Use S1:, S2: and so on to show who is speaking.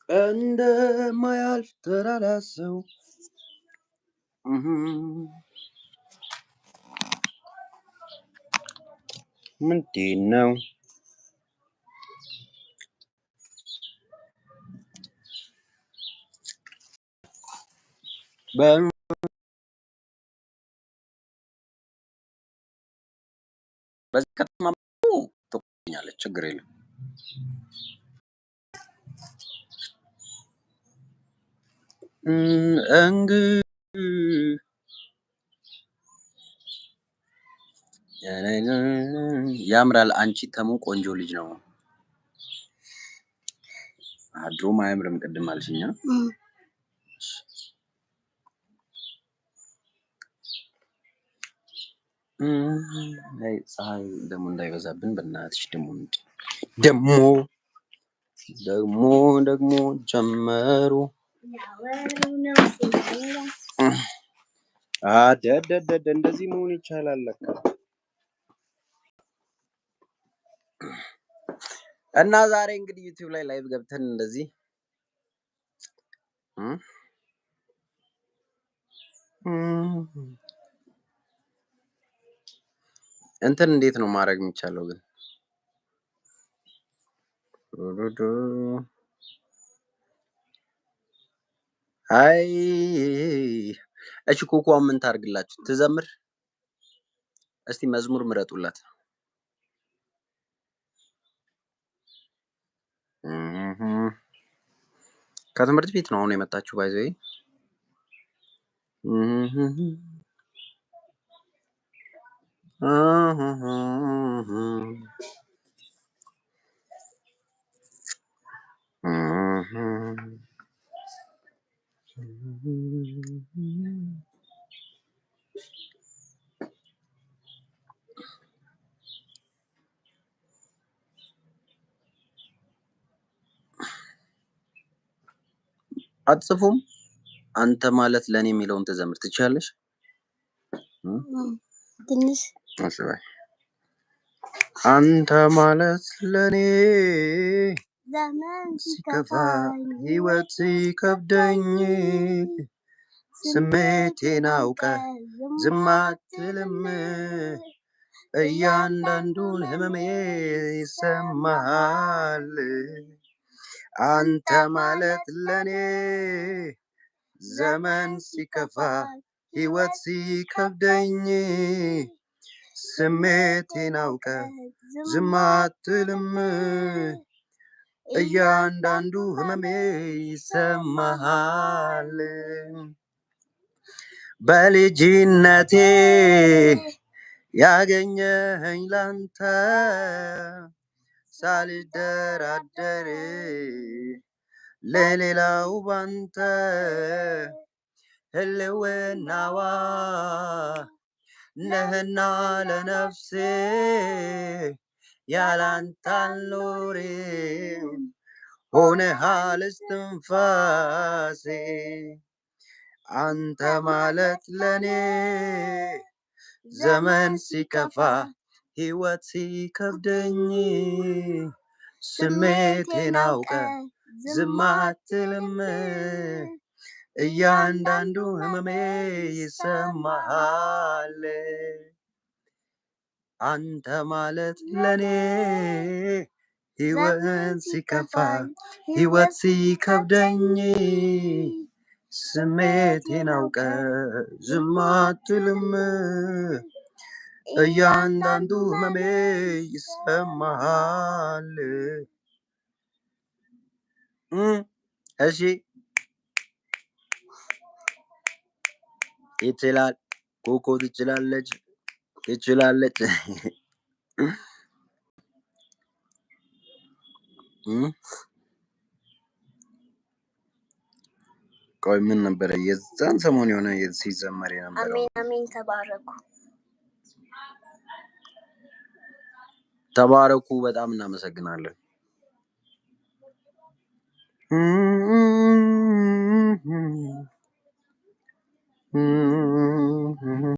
S1: እንደማያልፍ ተራራ ሰው ምንድን ነው? በዚህ ከተማ ትቆኛለች፣ ችግር የለም። ያምራል። አንቺ ተሙ ቆንጆ ልጅ ነው። ድሮም አያምርም ቅድም አልሽኛ። ፀሐይ ደግሞ እንዳይበዛብን በእናትሽ። ደግሞ ጀመሩ። እንደዚህ መሆን ይቻላል ለካ። እና ዛሬ እንግዲህ ዩቲዩብ ላይ ላይቭ ገብተን እንደዚህ እንትን እንዴት ነው ማድረግ የሚቻለው ግን? አይ እሺ፣ ኮኮዋ ምን ታርግላችሁ? ትዘምር? እስቲ መዝሙር ምረጡላት። ከትምህርት ቤት ነው አሁን የመጣችሁ? ባይዘይ አትጽፉም? አንተ ማለት ለኔ የሚለውን ትዘምር ትችላለሽ? ትንሽ እሺ በይ። አንተ ማለት ለኔ ዘመን ሲከፋ ህይወት ሲከብደኝ ስሜቴን አውቀ ዝም አትልም፣ እያንዳንዱን ህመሜ ይሰማሃል። አንተ ማለት ለኔ ዘመን ሲከፋ ህይወት ሲከብደኝ ስሜቴን አውቀ ዝም አትልም፣ እያንዳንዱ ህመሜ ይሰማሃል። በልጅነቴ ያገኘኸኝ ላንተ ሳልደራደር ለሌላው ባንተ ህልውናዋ ነህና ለነፍሴ ያላንተ አልኖርም ሆነሃል እስትንፋሴ። አንተ ማለት ለኔ ዘመን ሲከፋ ህይወት ሲከብደኝ ስሜቴን አውቀ ዝም አትልም፣ እያንዳንዱ ህመሜ ይሰማሃል። አንተ ማለት ለኔ ህይወት ሲከፋ ህይወት ሲከብደኝ ስሜቴን አውቀ ዝም አትልም፣ እያንዳንዱ ህመሜ ይሰማሃል። እሺ ይችላል። ኮኮ ትችላለች። ቆይ ምን ነበረ የዛን ሰሞን የሆነ ሲዘመር የነበረው? አሜን አሜን። ተባረኩ። በጣም እናመሰግናለን።